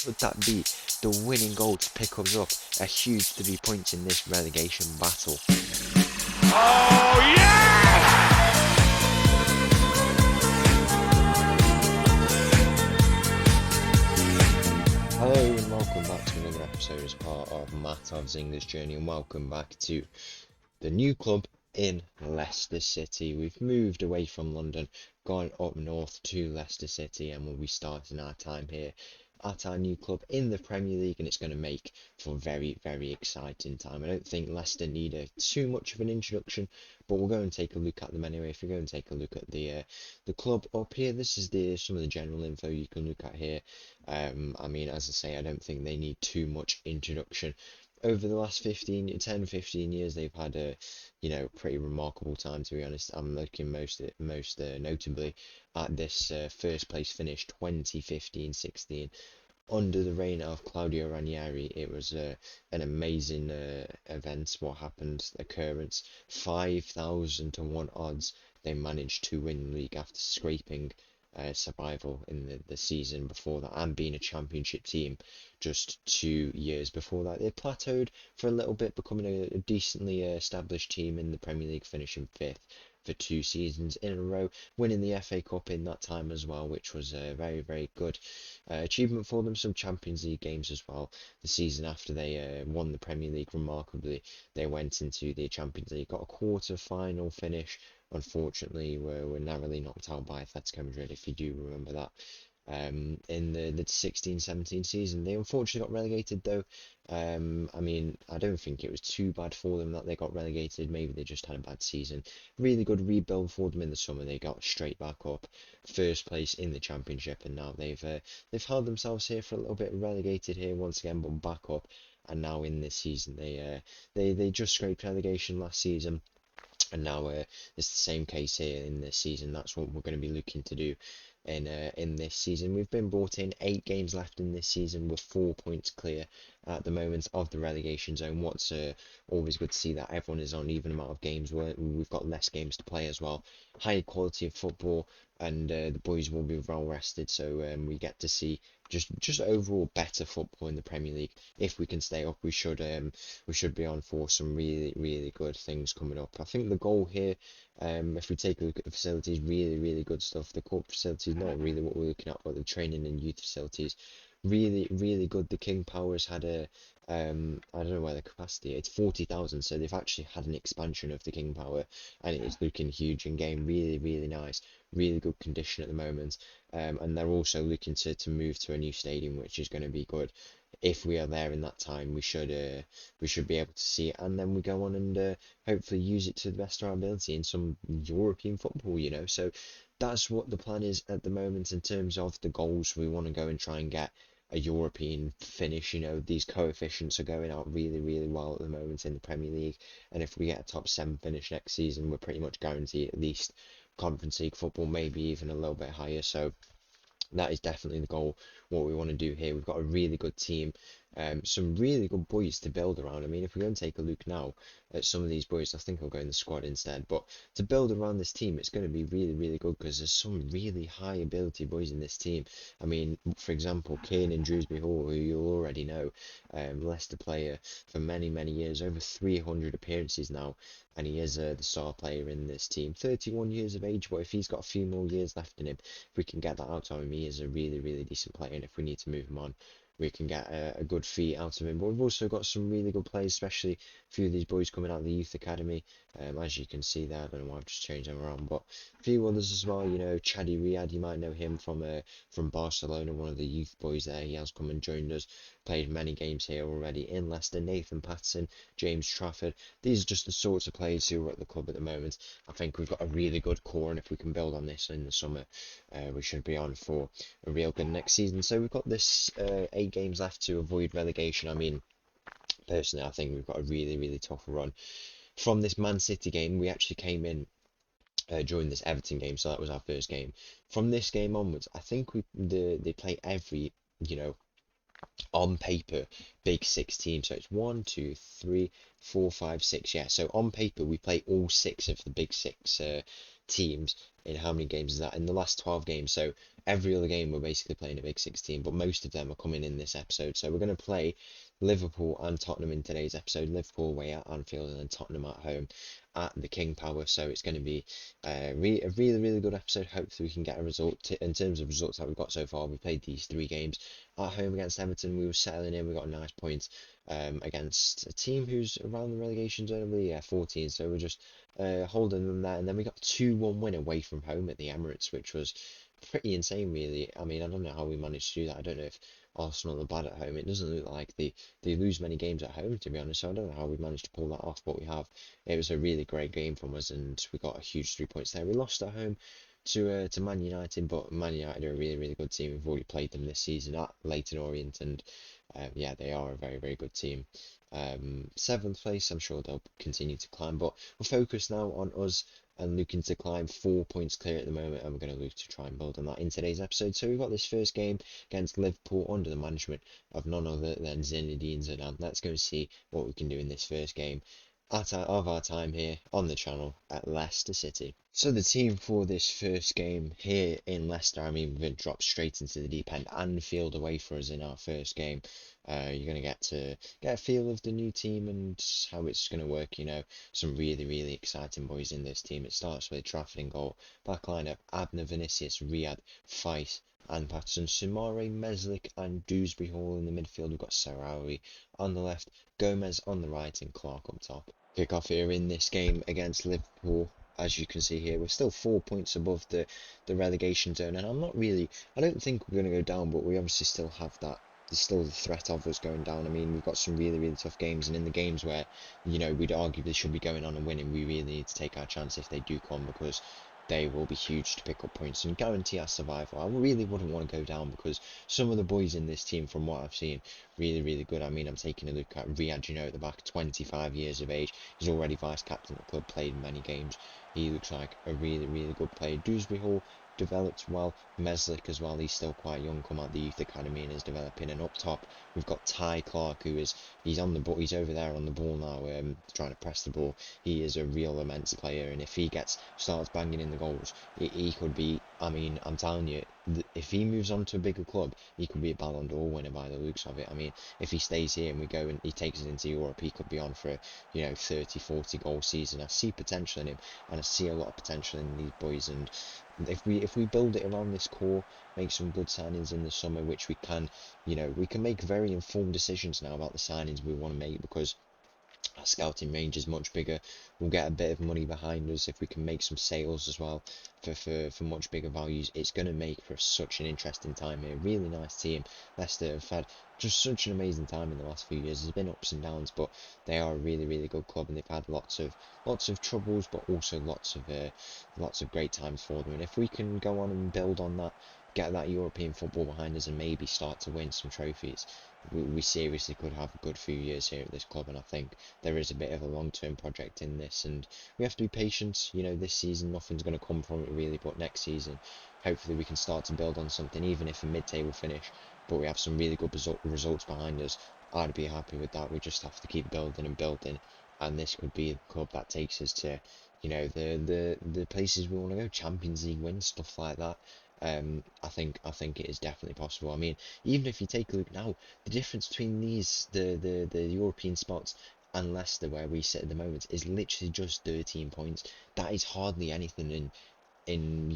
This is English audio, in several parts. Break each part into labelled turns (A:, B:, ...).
A: Would that be the winning goal to pick us up a huge 3 points in this relegation battle?
B: Oh, yeah!
A: Hello and welcome back to another episode as part of Mattov's English Journey, and welcome back to the new club in Leicester City. We've moved away from London, gone up north to Leicester City, and we'll be starting our time here at our new club in the Premier League, and it's going to make for a very, very exciting time. I don't think Leicester need too much of an introduction, but we'll go and take a look at them anyway. If you go and take a look at the club up here, this is some of the general info you can look at here. I mean, as I say, I don't think they need too much introduction. Over the last 10, 15 years, they've had a, pretty remarkable time, to be honest. I'm looking most notably at this first place finish 2015-16 under the reign of Claudio Ranieri. It was an amazing event. What happened? Occurrence 5,000 to 1 odds. They managed to win the league after scraping survival in the season before that, and being a championship team just 2 years before that. They plateaued for a little bit, becoming a decently established team in the Premier League, finishing 5th for 2 seasons in a row, winning the FA Cup in that time as well, which was a very, very good achievement for them. Some Champions League games as well. The season after they won the Premier League remarkably, they went into the Champions League, got a quarter-final finish. Unfortunately, were narrowly knocked out by Atletico Madrid, if you do remember that. In the 16-17 season, they unfortunately got relegated though. I mean, I don't think it was too bad for them that they got relegated. Maybe they just had a bad season. Really good rebuild for them in the summer. They got straight back up, first place in the championship, and now they've held themselves here for a little bit, relegated here once again, but back up. And now in this season, they just scraped relegation last season. And now it's the same case here in this season. That's what we're going to be looking to do in this season. We've been brought in 8 games left in this season with 4 points clear at the moment of the relegation zone. What's always good to see that everyone is on even amount of games. We've got less games to play as well. High quality of football, and the boys will be well rested, so we get to see just overall better football in the Premier League. If we can stay up, we should be on for some really, really good things coming up. I think the goal here, if we take a look at the facilities, really, really good stuff. The corporate facilities, not really what we're looking at, but the training and youth facilities, really, really good. The King Powers had I don't know where the capacity is. It's 40,000, so they've actually had an expansion of the King Power, and it's looking huge in game. Really, really nice. Really good condition at the moment. And they're also looking to move to a new stadium, which is going to be good. If we are there in that time, we should be able to see it, and then we go on and hopefully use it to the best of our ability in some European football, So that's what the plan is at the moment in terms of the goals. We want to go and try and get a European finish. These coefficients are going out really, really well at the moment in the Premier League, and if we get a top 7 finish next season, we're pretty much guaranteed at least Conference League football, maybe even a little bit higher. So that is definitely the goal, what we want to do here. We've got a really good team, some really good boys to build around. I mean, if we go and take a look now at some of these boys, I think I'll go in the squad instead. But to build around this team, it's going to be really, really good because there's some really high ability boys in this team. I mean, for example, Kane and Drewsbury Hall, who you already know, Leicester player for many, many years, over 300 appearances now, and he is the star player in this team. 31 years of age, but if he's got a few more years left in him, if we can get that out of him, he is a really, really decent player, and if we need to move him on, we can get a good fee out of him. But we've also got some really good players, especially a few of these boys coming out of the youth academy. As you can see there, I don't know why I've just changed them around, but a few others as well. Chadi Riyad, you might know him from Barcelona, one of the youth boys there. He has come and joined us, played many games here already in Leicester. Nathan Patterson, James Trafford. These are just the sorts of players who are at the club at the moment. I think we've got a really good core, and if we can build on this in the summer, we should be on for a real good next season. So we've got this 8 games left to avoid relegation. I mean, personally, I think we've got a really, really tough run. From this Man City game, we actually came in during this Everton game, so that was our first game. From this game onwards, I think they play every, on paper, big 6 teams. So it's 1, 2, 3, 4, 5, 6. Yeah, so on paper, we play all 6 of the big 6 teams, in how many games is that? In the last 12 games. So every other game we're basically playing a Big 16, but most of them are coming in this episode. So we're going to play Liverpool and Tottenham in today's episode. Liverpool away at Anfield and then Tottenham at home at the King Power. So it's going to be a really, really good episode. Hopefully we can get a result. In terms of results that we've got so far, we played these 3 games. At home against Everton, we were settling in. We got a nice point against a team who's around the relegation zone, I believe, yeah, 14. So we're just holding them there. And then we got a 2-1 win away from home at the Emirates, which was pretty insane, really. I mean, I don't know how we managed to do that. I don't know if Arsenal are bad at home. It doesn't look like they lose many games at home, to be honest. So I don't know how we managed to pull that off, but we have. It was a really great game from us, and we got a huge 3 points there. We lost at home to Man United, but Man United are a really, really good team. We've already played them this season at Leyton Orient, and yeah, they are a very, very good team. 7th place, I'm sure they'll continue to climb, but we'll focus now on us and looking to climb 4 points clear at the moment, and we're going to look to try and build on that in today's episode. So we've got this first game against Liverpool under the management of none other than Zinedine Zidane. Let's go and see what we can do in this first game of our time here on the channel at Leicester City. So the team for this first game here in Leicester, I mean, we're going to drop straight into the deep end. Anfield away for us in our first game. You're going to get a feel of the new team and how it's going to work. You know, some really, really exciting boys in this team. It starts with Trafford in goal. Back lineup, Abner, Vinicius, Riyad, Fife, and Patterson, Sumare, Meslick, and Dewsbury Hall in the midfield. We've got Sarawi on the left, Gomez on the right, and Clark up top. Kick off here in this game against Liverpool. As you can see here, we're still 4 points above the relegation zone, and I don't think we're going to go down, but we obviously still have that. There's still the threat of us going down. I mean, we've got some really, really tough games, and in the games where, you know, we'd arguably should be going on and winning, we really need to take our chance if they do come, because they will be huge to pick up points and guarantee our survival. I really wouldn't want to go down, because some of the boys in this team, from what I've seen, really, really good. I mean, I'm taking a look at Riyad, you know, at the back, 25 years of age. He's already vice captain at the club, played many games. He looks like a really, really good player. Dewsbury Hall developed well. Meslick as well, he's still quite young, come out of the youth academy and is developing. And up top, we've got Ty Clark, he's on the ball, he's over there on the ball now, trying to press the ball. He is a real immense player, and if he starts banging in the goals, he could be, I mean, I'm telling you, if he moves on to a bigger club, he could be a Ballon d'Or winner by the looks of it. I mean, if he stays here and we go and he takes it into Europe, he could be on for a 30, 40 goal season. I see potential in him, and I see a lot of potential in these boys. And if we build it around this core, make some good signings in the summer, which we can, we can make very informed decisions now about the signings we want to make, because our scouting range is much bigger. We'll get a bit of money behind us if we can make some sales as well for much bigger values. It's going to make for such an interesting time here. Really nice team. Leicester have had just such an amazing time in the last few years. There's been ups and downs, but they are a really, really good club, and they've had lots of troubles, but also lots of great times for them. And if we can go on and build on that, get that European football behind us, and maybe start to win some trophies, we seriously could have a good few years here at this club. And I think there is a bit of a long-term project in this, and we have to be patient. This season nothing's going to come from it really, but next season hopefully we can start to build on something, even if a mid-table finish, but we have some really good results behind us. I'd be happy with that. We just have to keep building and building, and this could be the club that takes us to the places we want to go, Champions League wins, stuff like that. I think it is definitely possible. I mean, even if you take a look now, the difference between the European spots and Leicester, where we sit at the moment, is literally just 13 points. That is hardly anything in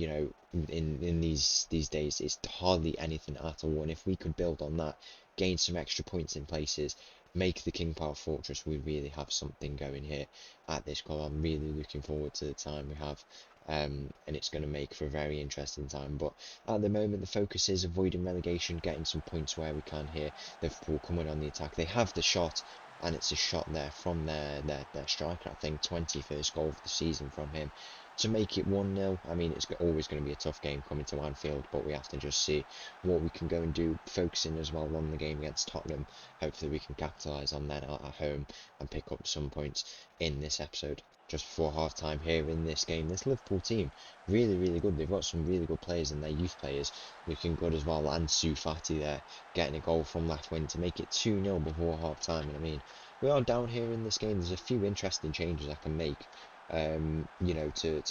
A: these days. It's hardly anything at all. And if we could build on that, gain some extra points in places, make the King Power Fortress, we really have something going here at this club. I'm really looking forward to the time we have. And it's going to make for a very interesting time. But at the moment, the focus is avoiding relegation, getting some points where we can here. Liverpool coming on the attack. They have the shot, and it's a shot there from their striker. I think 21st goal of the season from him to make it 1-0. I mean, it's always going to be a tough game coming to Anfield, but we have to just see what we can go and do, focusing as well on the game against Tottenham. Hopefully we can capitalise on that at home and pick up some points in this episode. Just before half-time here in this game, this Liverpool team, really, really good. They've got some really good players, and their youth players looking good as well. Ansu Fati there, getting a goal from left wing to make it 2-0 before half-time. And I mean, we are down here in this game. There's a few interesting changes I can make. you know, to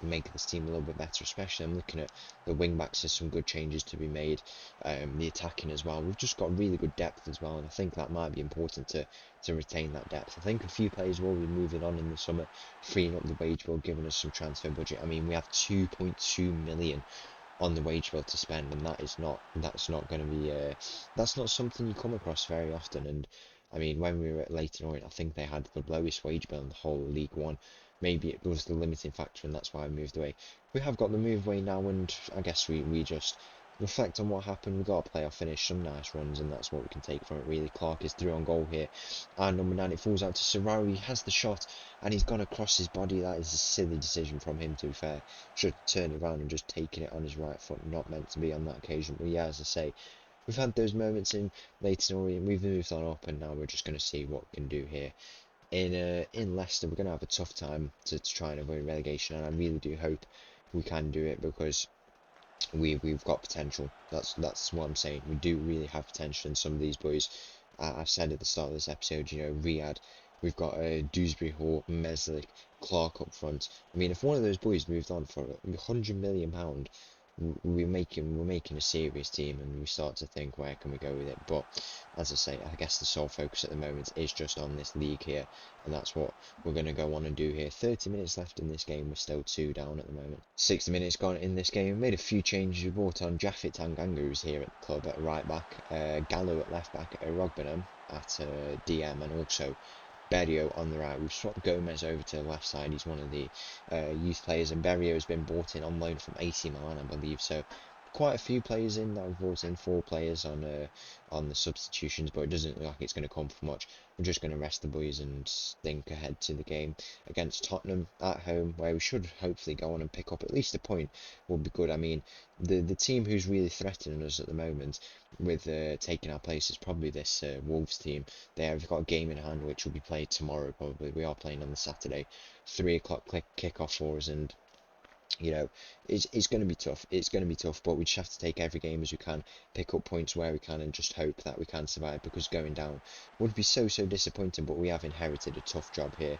A: make this team a little bit better. Especially, I'm looking at the wing backs. There's some good changes to be made. The attacking as well. We've just got really good depth as well, and I think that might be important to retain that depth. I think a few players will be moving on in the summer, freeing up the wage bill, giving us some transfer budget. I mean, we have 2.2 million on the wage bill to spend, and that's not going to be that's not something you come across very often. And I mean, when we were at Leyton Orient, I think they had the lowest wage bill in the whole League One. Maybe it was the limiting factor, and that's why I moved away. We have got the move away now, and I guess we just reflect on what happened. We got a playoff finish, some nice runs, and that's what we can take from it. Really, Clark is through on goal here, and number 9, it falls out to Serrao. He has the shot, and he's gone across his body. That is a silly decision from him, to be fair. Should turn it around and just taken it on his right foot. Not meant to be on that occasion, but yeah, as I say, we've had those moments in Leyton Orient. We've moved on up, and now we're just going to see what we can do here. In Leicester, we're going to have a tough time to try and avoid relegation, and I really do hope we can do it, because we've got potential. That's what I'm saying. We do really have potential in some of these boys. I said at the start of this episode, you know, Riyadh, we've got Dewsbury Hall, Meslick, Clark up front. I mean, if one of those boys moved on for £100 million, we're making a serious team, and we start to think, where can we go with it? But as I say, I guess the sole focus at the moment is just on this league here, and that's what we're going to go on and do here. 30 minutes left in this game. We're still 2 down at the moment. 60 minutes gone in this game. We made a few changes. We brought on Jaffet Tanganga, who's here at the club at right back, Gallo at left back, Rogbenham at DM, and also Berrio on the right. We've swapped Gomez over to the left side. He's one of the youth players, and Berrio has been brought in on loan from AC Milan, I believe. So quite a few players in that we've brought in. 4 players on the substitutions, but it doesn't look like it's going to come for much. We're just going to rest the boys and think ahead to the game against Tottenham at home, where we should hopefully go on and pick up at least a point. Will be good. I mean, the team who's really threatening us at the moment with taking our place is probably this Wolves team. They have got a game in hand which will be played tomorrow. Probably we are playing on the Saturday, 3 o'clock kick-off for us, and you know, it's going to be tough. It's going to be tough, but we just have to take every game as we can, pick up points where we can, and just hope that we can survive, because going down would be so disappointing. But we have inherited a tough job here,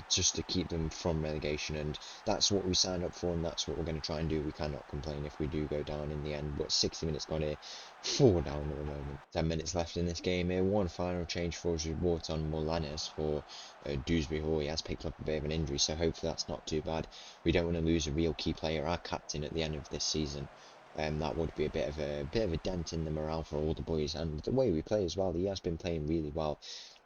A: just to keep them from relegation, and that's what we signed up for, and that's what we're going to try and do. We cannot complain if we do go down in the end. But 60 minutes gone here, 4 down at the moment. 10 minutes left in this game here. One final change for us. We brought on Molanes for Dewsbury Hall. He has picked up a bit of an injury, so hopefully that's not too bad. We don't want to lose a real key player, our captain, at the end of this season. That would be a bit of a dent in the morale for all the boys, and the way we play as well. He has been playing really well.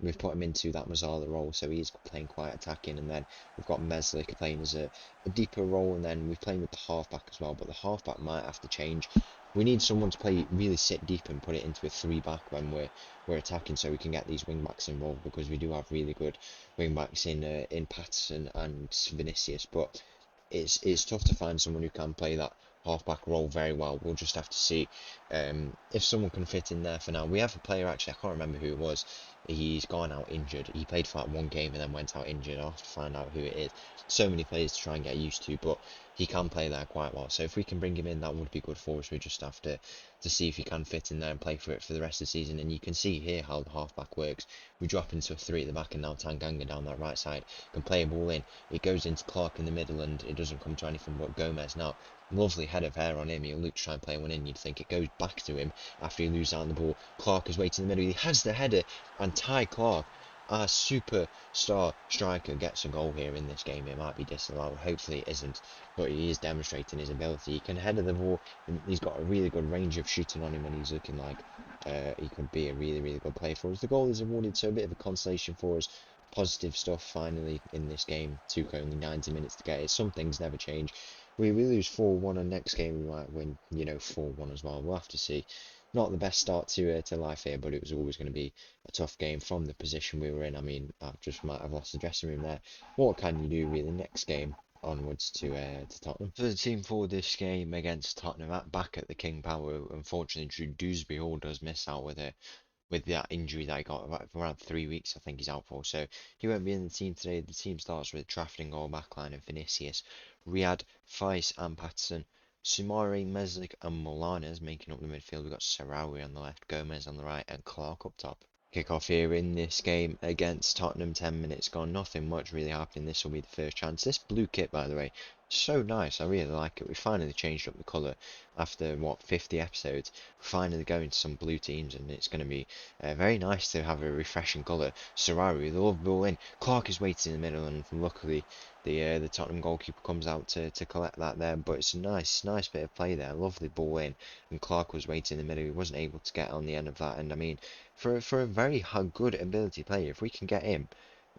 A: We've put him into that Mazzala role, so he's playing quite attacking, and then we've got Meslick playing as a deeper role, and then we're playing with the halfback as well, but the halfback might have to change. We need someone to play really sit deep and put it into a 3-back when we're attacking, so we can get these wing backs involved, because we do have really good wing backs in Patterson and Vinicius, but it's tough to find someone who can play that halfback role very well. We'll just have to see if someone can fit in there for now. We have a player, actually, I can't remember who it was. He's gone out injured. He played for like 1 game and then went out injured. I'll have to find out who it is. So many players to try and get used to, but he can play there quite well. So if we can bring him in, that would be good for us. We just have to see if he can fit in there and play for it for the rest of the season. And you can see here how the halfback works. We drop into a 3 at the back, and now Tanganga down that right side can play a ball in. It goes into Clark in the middle, and it doesn't come to anything but Gomez. Now, lovely head of hair on him. He'll look to try and play one in. You'd think it goes back to him after he loses out on the ball. Clark is waiting in the middle. He has the header, and Ty Clark, our superstar striker, gets a goal here in this game. It might be disallowed. Hopefully it isn't, but he is demonstrating his ability. He can header the ball. He's got a really good range of shooting on him, and he's looking like he could be a really good player for us. The goal is awarded, so a bit of a consolation for us. Positive stuff finally in this game. Took only 90 minutes to get it. Some things never change. We lose 4-1, and next game we might win, 4-1 as well. We'll have to see. Not the best start to life here, but it was always going to be a tough game from the position we were in. I mean, I just might have lost the dressing room there. What can you do really next game onwards to Tottenham? For the team for this game against Tottenham, back at the King Power, unfortunately, Dewsbury Hall does miss out with that injury that he got for around 3 weeks. I think he's out for, so he won't be in the team today. The team starts with Trafford in goal, backline, and Vinicius, Riyadh, Faiz, and Patterson, Sumari, Meslick, and Molanes making up the midfield. We've got Sarawi on the left, Gomez on the right, and Clark up top. Kick off here in this game against Tottenham. 10 minutes gone, nothing much really happening. This will be the first chance. This blue kit, by the way, so nice. I really like it. We finally changed up the colour after what, 50 episodes. We're finally going to some blue teams, and it's going to be very nice to have a refreshing colour. Sarawi, the love ball in. Clark is waiting in the middle, and luckily the Tottenham goalkeeper comes out to collect that there. But it's a nice bit of play there. Lovely ball in, and Clark was waiting in the middle. He wasn't able to get on the end of that, and I mean, for a very good ability player, if we can get him,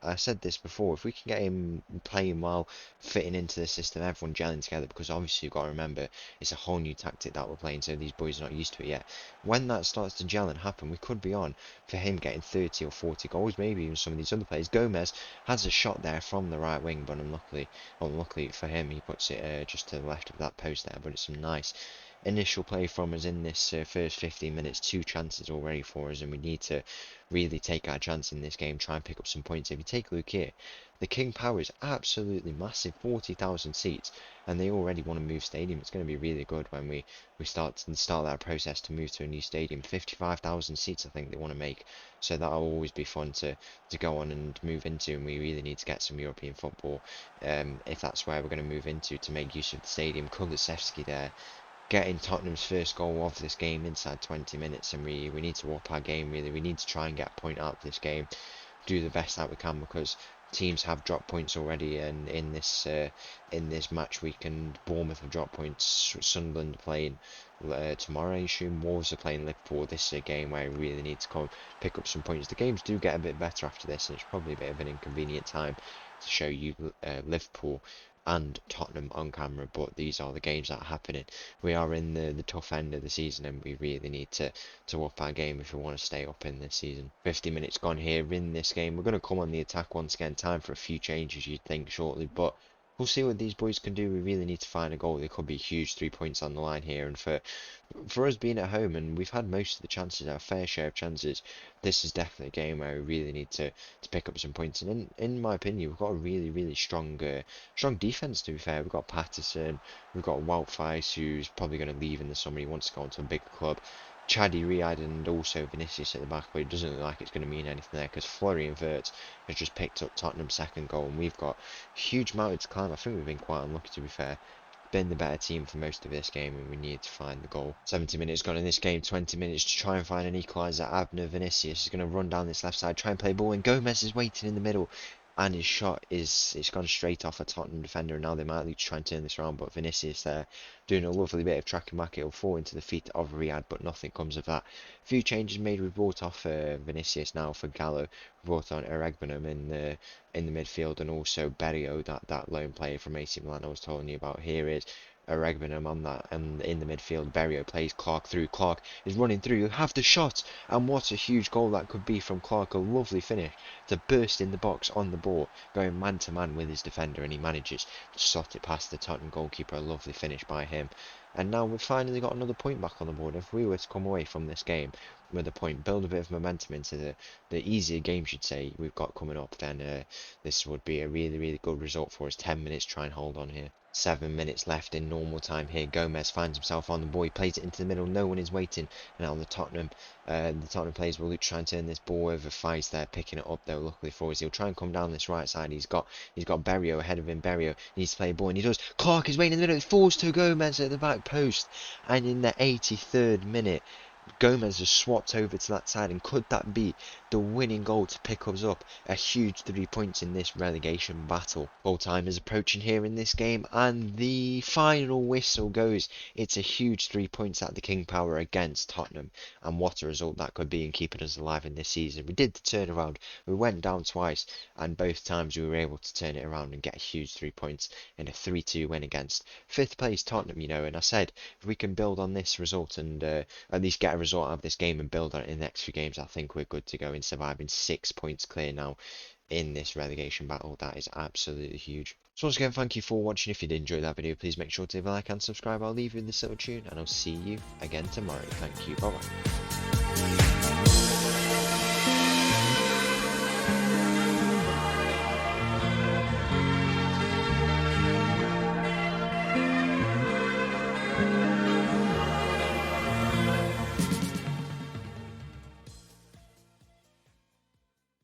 A: I said this before, if we can get him playing well, fitting into the system, everyone gelling together, because obviously you've got to remember, it's a whole new tactic that we're playing, so these boys are not used to it yet. When that starts to gel and happen, we could be on for him getting 30 or 40 goals, maybe even some of these other players. Gomez has a shot there from the right wing, but unluckily for him, he puts it just to the left of that post there, but it's some nice initial play from us in this first 15 minutes. 2 chances already for us, and we need to really take our chance in this game, try and pick up some points. If you take a look here, the King Power is absolutely massive, 40,000 seats, and they already want to move stadium. It's going to be really good when we start that process to move to a new stadium. 55,000 seats I think they want to make, so that'll always be fun to go on and move into, and we really need to get some European football if that's where we're going to move into, to make use of the stadium. Kulusevski there getting Tottenham's first goal of this game inside 20 minutes, and we need to up our game really. We need to try and get a point out of this game, do the best that we can, because teams have dropped points already, and in this match week, and Bournemouth have dropped points. Sunderland are playing tomorrow, I assume. Wolves are playing Liverpool. This is a game where we really need to come pick up some points. The games do get a bit better after this, and it's probably a bit of an inconvenient time to show you Liverpool and Tottenham on camera, but these are the games that are happening. We are in the tough end of the season, and we really need to up our game if we want to stay up in this season. 50 minutes gone here in this game. We're going to come on the attack once again. Time for a few changes, you'd think, shortly, but we'll see what these boys can do. We really need to find a goal. There could be huge 3 points on the line here, and for us being at home, and we've had most of the chances, our fair share of chances, this is definitely a game where we really need to pick up some points. And in my opinion, we've got a really strong defence, to be fair. We've got Patterson, we've got Wout who's probably going to leave in the summer. He wants to go into a bigger club. Chaddy, Riyad, and also Vinicius at the back, but it doesn't look like it's going to mean anything there, because Florian Wirtz has just picked up Tottenham's second goal, and we've got a huge mountain to climb. I think we've been quite unlucky, to be fair. Been the better team for most of this game, and we need to find the goal. 70 minutes gone in this game, 20 minutes to try and find an equaliser. Abner Vinicius is going to run down this left side, try and play ball, and Gomez is waiting in the middle, and his shot it's gone straight off a Tottenham defender, and now they might need to try and turn this around, but Vinicius there doing a lovely bit of tracking back. It'll fall into the feet of Riyad, but nothing comes of that. A few changes made. We've brought off Vinicius now for Gallo. We brought on Eregbenham in the midfield, and also Berio, that lone player from AC Milan I was telling you about. Here is Eregbenham on that, and in the midfield Berio plays Clark through. Clark is running through, you have the shot, and what a huge goal that could be from Clark. A lovely finish to burst in the box on the ball, going man to man with his defender, and he manages to slot it past the Tottenham goalkeeper. A lovely finish by him, and now we've finally got another point back on the board. If we were to come away from this game with a point, build a bit of momentum into the easier games, you'd say, we've got coming up, then this would be a really good result for us. 10 minutes, try and hold on here. 7 minutes left in normal time here. Gomez finds himself on the ball. He plays it into the middle. No one is waiting. And now the Tottenham players will try and turn this ball over. Fai's there picking it up though. Luckily for us, he'll try and come down this right side. He's got Berio ahead of him. Berio needs to play a ball, and he does. Clark is waiting in the middle. It falls to Gomez at the back post. And in the 83rd minute, Gomez has swapped over to that side, and could that be the winning goal to pick us up a huge 3 points in this relegation battle? Full time is approaching here in this game, and the final whistle goes. It's a huge 3 points at the King Power against Tottenham, and what a result that could be in keeping us alive in this season. We did the turnaround. We went down twice, and both times we were able to turn it around and get a huge 3 points in a 3-2 win against 5th place Tottenham, and I said if we can build on this result and at least get a result out of this game and build on it in the next few games, I think we're good to go in surviving. 6 points clear now in this relegation battle. That is absolutely huge. So once again, thank you for watching. If you did enjoy that video, please make sure to leave a like and subscribe. I'll leave you with this little tune, and I'll see you again tomorrow. Thank you. Bye bye.